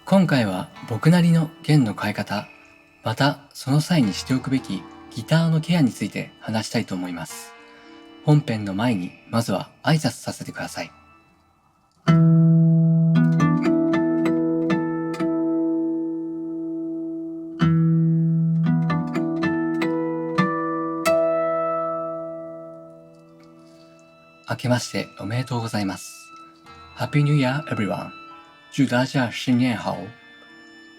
今回は僕なりの弦の変え方、またその際にしておくべきギターのケアについて話したいと思います。本編の前にまずは挨拶させてください。明けましておめでとうございます。Happy New Year everyone! 祝大家新年好。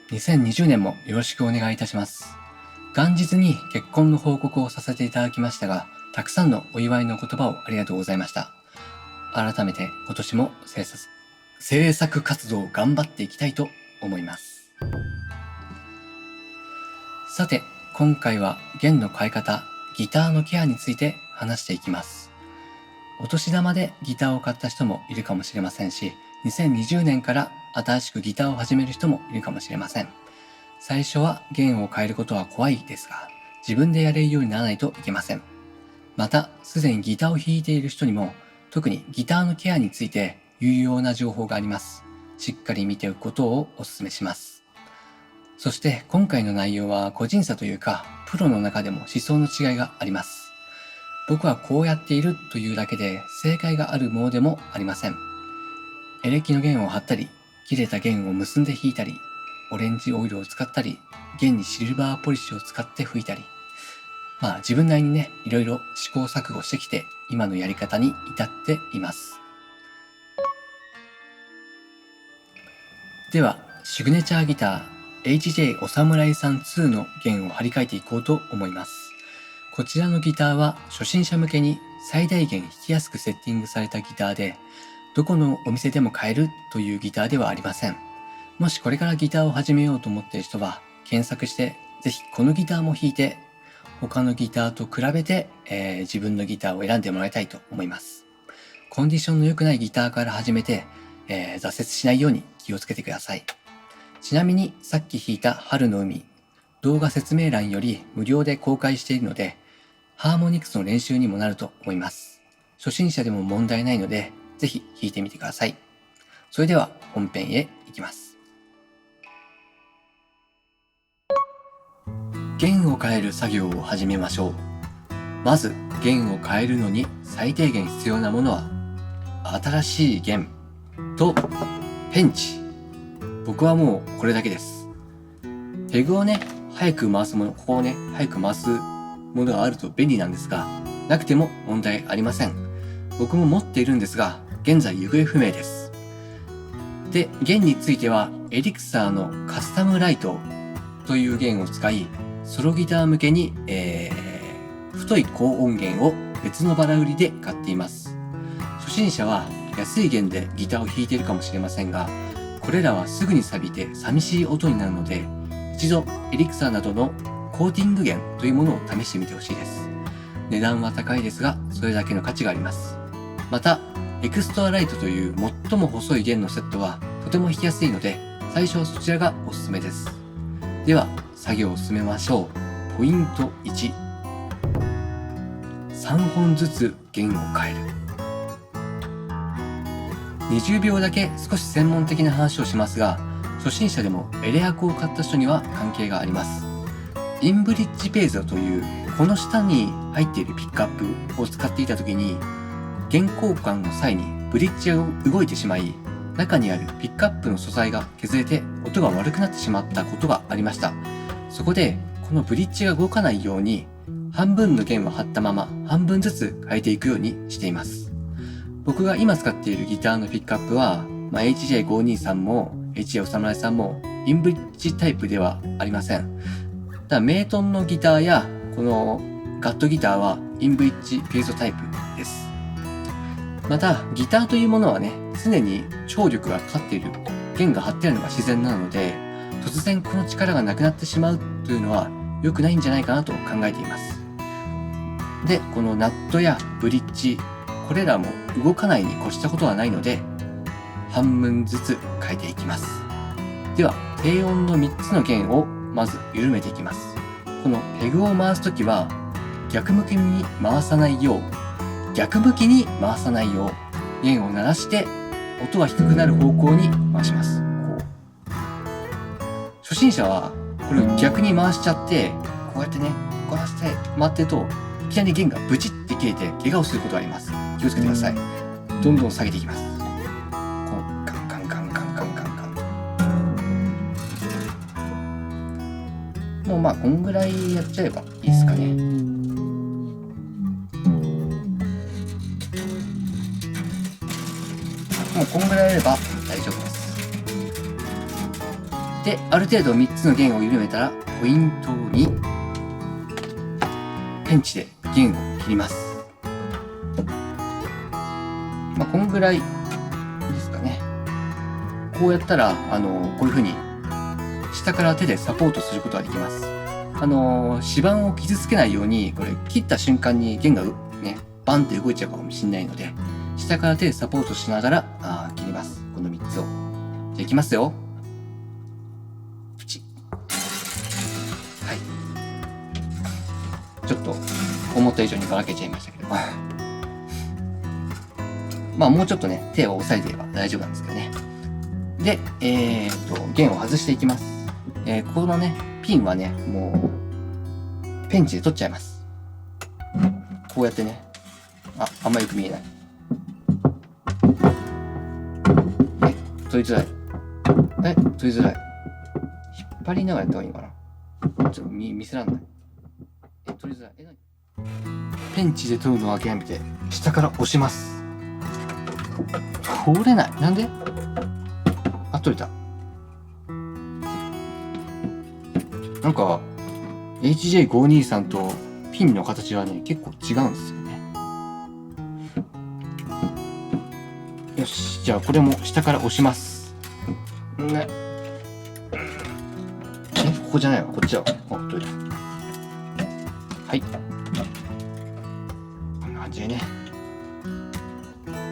2020年もよろしくお願いいたします。元日に結婚の報告をさせていただきましたが、たくさんのお祝いの言葉をありがとうございました。改めて今年も制作活動を頑張っていきたいと思います。さて、今回は弦の変え方、ギターのケアについて話していきます。お年玉でギターを買った人もいるかもしれませんし、2020年から新しくギターを始める人もいるかもしれません。最初は弦を変えることは怖いですが、自分でやれるようにならないといけません。また、すでにギターを弾いている人にも、特にギターのケアについて有用な情報があります。しっかり見ておくことをお勧めします。そして今回の内容は個人差というか、プロの中でも思想の違いがあります。僕はこうやっているというだけで正解があるものでもありません。エレキの弦を貼ったり、切れた弦を結んで弾いたり、オレンジオイルを使ったり、弦にシルバーポリッシュを使って吹いたり、自分なりにね、いろいろ試行錯誤してきて、今のやり方に至っています。では、シグネチャーギター HJ お侍さん2の弦を張り替えていこうと思います。こちらのギターは初心者向けに最大限弾きやすくセッティングされたギターで、どこのお店でも買えるというギターではありません。もしこれからギターを始めようと思っている人は、検索してぜひこのギターも弾いて、他のギターと比べて、自分のギターを選んでもらいたいと思います。コンディションの良くないギターから始めて、挫折しないように気をつけてください。ちなみにさっき弾いた春の海、動画説明欄より無料で公開しているので、ハーモニクスの練習にもなると思います。初心者でも問題ないので、ぜひ弾いてみてください。それでは本編へ行きます。弦を変える作業を始めましょう。まず弦を変えるのに最低限必要なものは、新しい弦とペンチ。僕はもうこれだけです。ペグをね、早く回すもの、ここをね、早く回すものがあると便利なんですが、なくても問題ありません。僕も持っているんですが、現在行方不明です。で、弦についてはエリクサーのカスタムライトという弦を使い、ソロギター向けに、太い高音弦を別のバラ売りで買っています。初心者は安い弦でギターを弾いているかもしれませんが、これらはすぐに錆びて寂しい音になるので、一度エリクサーなどのコーティング弦というものを試してみてほしいです。値段は高いですが、それだけの価値があります。また、エクストラライトという最も細い弦のセットはとても弾きやすいので、最初はそちらがおすすめです。では、作業を進めましょう。ポイント1。3本ずつ弦を変える。20秒だけ少し専門的な話をしますが、初心者でもエレアコを買った人には関係があります。インブリッジペーザーというこの下に入っているピックアップを使っていた時に、弦交換の際にブリッジが動いてしまい、中にあるピックアップの素材が削れて音が悪くなってしまったことがありました。そこでこのブリッジが動かないように、半分の弦は張ったまま半分ずつ変えていくようにしています。僕が今使っているギターのピックアップは、HJ523 も HJ お侍さんもインブリッジタイプではありません。メイトンのギターやこのガットギターはインブリッジピーゾタイプです。またギターというものはね、常に張力がかかっている、弦が張っているのが自然なので、突然この力がなくなってしまうというのは良くないんじゃないかなと考えています。で、このナットやブリッジ、これらも動かないに越したことはないので、半分ずつ変えていきます。では、低音の3つの弦をまず緩めていきます。このペグを回すときは逆向きに回さないよう弦を鳴らして音が低くなる方向に回します。こう初心者はこれを逆に回しちゃって、こうやってね、こうやって回ってると、いきなり弦がブチって切れて怪我をすることがあります。気をつけてください。どんどん下げていきます。こうカンカンカンカンカンカンカン。もうまあこんぐらいやっちゃえばいいですかね。もうこんぐらいやれば大丈夫です。で、ある程度3つの弦を緩めたら、ポイント2、ペンチで弦を切ります。まあ、こんぐらいですかね。こうやったら、こういう風に、下から手でサポートすることができます。指板を傷つけないように、これ切った瞬間に弦がね、バンって動いちゃうかもしれないので、下から手でサポートしながら切ります。この3つを。じゃあいきますよ。プチ。はい。ちょっと思った以上にばらけちゃいましたけど。まあもうちょっとね、手を押さえていれば大丈夫なんですけどね。で、弦を外していきます。このね、ピンはね、もう、ペンチで取っちゃいます。こうやってね。あんまよく見えない。取りづらい。取りづらい。引っ張りながらやった方がいいのかな。ちょっと見せらんない。取りづらい。ペンチで取るのを諦めて、下から押します。取れない。なんで？取れた。なんか、HJ523 とピンの形はね、結構違うんですよね。よし。じゃあこれも下から押します。ね。ここじゃないわ。こっちだわ。取れた。はい。こんな感じでね。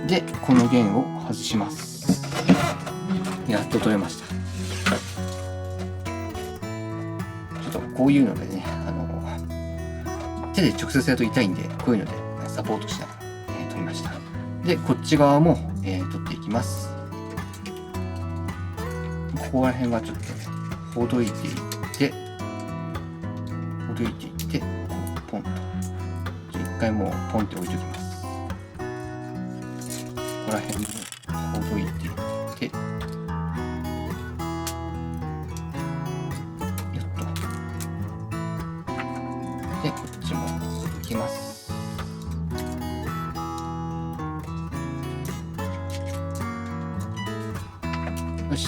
で、この弦を外します。やっと取れました。ちょっとこういうのでね、手で直接やると痛いんで、こういうのでサポートしながら、取りました。で、こっち側も、取っていきます。ここら辺はちょっとね、ほどいていって、こうポンと。一回もうポンって置いておきます。ここら辺にほどいていって、で、こっちもいきます。よし。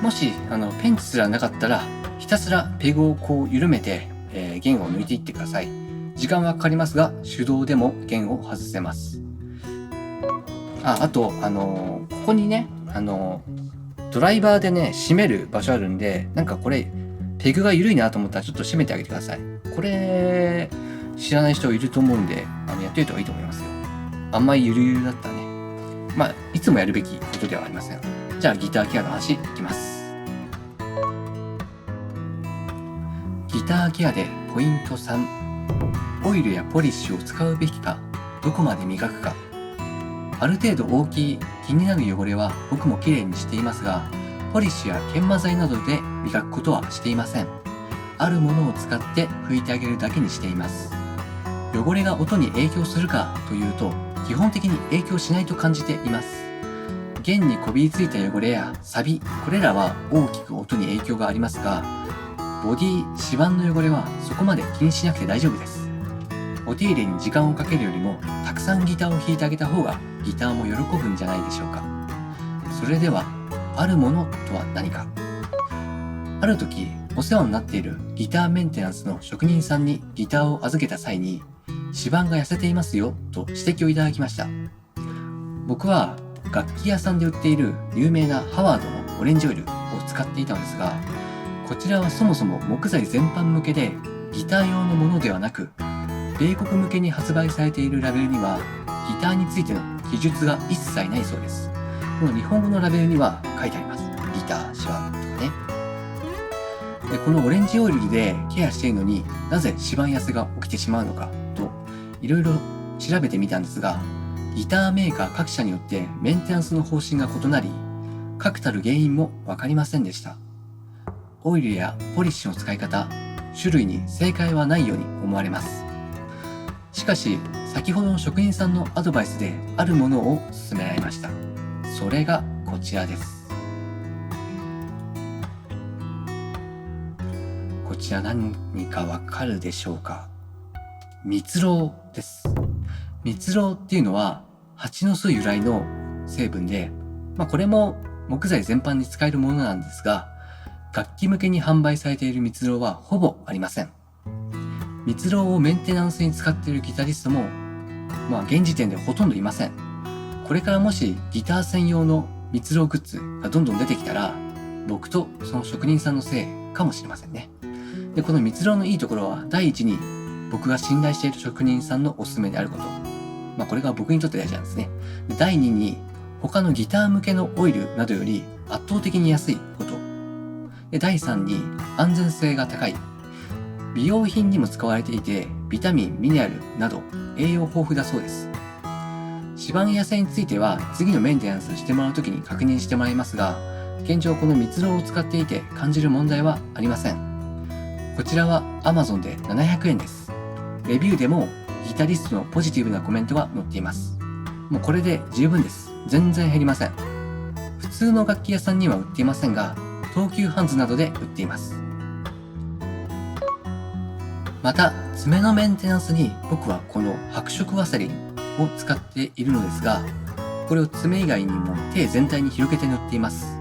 もし、ペンチすらなかったら、ひたすらペグをこう緩めて、弦を抜いていってください。時間はかかりますが、手動でも弦を外せます。あと、ここにね、ドライバーでね、締める場所あるんで、なんかこれ、ペグが緩いなと思ったらちょっと締めてあげてください。これ、知らない人いると思うんで、やっておいた方がいいと思いますよ。あんまりゆるゆるだったらね。まあ、いつもやるべきことではありません。じゃあ、ギターケアの話いきます。ギターケアでポイント3。オイルやポリッシュを使うべきか、どこまで磨くか。ある程度大きい気になる汚れは僕もきれいにしていますが、ポリッシュや研磨剤などで磨くことはしていません。あるものを使って拭いてあげるだけにしています。汚れが音に影響するかというと、基本的に影響しないと感じています。弦にこびりついた汚れやサビ、これらは大きく音に影響がありますが、ボディ、指板の汚れはそこまで気にしなくて大丈夫です。お手入れに時間をかけるよりも、たくさんギターを弾いてあげた方がギターも喜ぶんじゃないでしょうか。それでは、あるものとは何か。ある時、お世話になっているギターメンテナンスの職人さんにギターを預けた際に、指板が痩せていますよと指摘をいただきました。僕は楽器屋さんで売っている有名なハワードのオレンジオイルを使っていたのですが、こちらはそもそも木材全般向けでギター用のものではなく、米国向けに発売されているラベルにはギターについての記述が一切ないそうです。この日本語のラベルには書いてあります。ギター、指板とかね。で、このオレンジオイルでケアしているのになぜ指板痩せが起きてしまうのかといろいろ調べてみたんですが、ギターメーカー各社によってメンテナンスの方針が異なり、確たる原因もわかりませんでした。オイルやポリッシュの使い方、種類に正解はないように思われます。しかし、先ほどの職人さんのアドバイスであるものを勧められました。それがこちらです。こちら何かわかるでしょうか？蜜蝋です。蜜蝋っていうのは蜂の巣由来の成分で、これも木材全般に使えるものなんですが、楽器向けに販売されている蜜蝋はほぼありません。蜜蝋をメンテナンスに使っているギタリストも、現時点でほとんどいません。これからもしギター専用の蜜蝋グッズがどんどん出てきたら、僕とその職人さんのせいかもしれませんね。で、この蜜蝋のいいところは、第一に僕が信頼している職人さんのおすすめであること。これが僕にとって大事なんですね。で、第二に、他のギター向けのオイルなどより圧倒的に安いこと。で、第3に安全性が高い。美容品にも使われていて、ビタミン、ミネラルなど栄養豊富だそうです。指板や性については次のメンテナンスしてもらうときに確認してもらいますが、現状この蜜蝋を使っていて感じる問題はありません。こちらは Amazon で700円です。レビューでもギタリストのポジティブなコメントが載っています。もうこれで十分です。全然減りません。普通の楽器屋さんには売っていませんが、東急ハンズなどで売っています。また、爪のメンテナンスに僕はこの白色ワセリンを使っているのですが、これを爪以外にも手全体に広げて塗っています。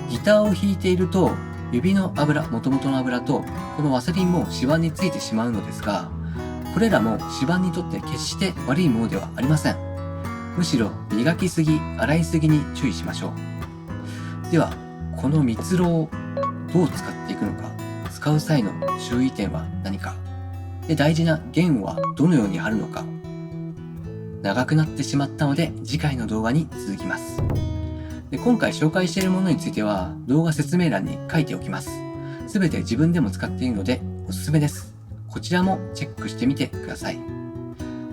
ギターを弾いていると、指の油、元々の油と、このワセリンも指板についてしまうのですが、これらも指板にとって決して悪いものではありません。むしろ磨きすぎ、洗いすぎに注意しましょう。では、この蜜蝋をどう使っていくのか、使う際の注意点は何か、で、大事な弦はどのように張るのか。長くなってしまったので次回の動画に続きます。で、今回紹介しているものについては動画説明欄に書いておきます。すべて自分でも使っているのでおすすめです。こちらもチェックしてみてください。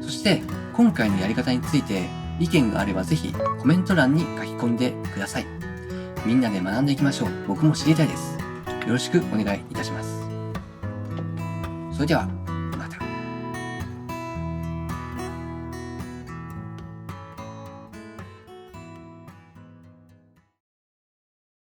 そして今回のやり方について意見があればぜひコメント欄に書き込んでください。みんなで学んでいきましょう。僕も知りたいです。よろしくお願いいたします。それでは。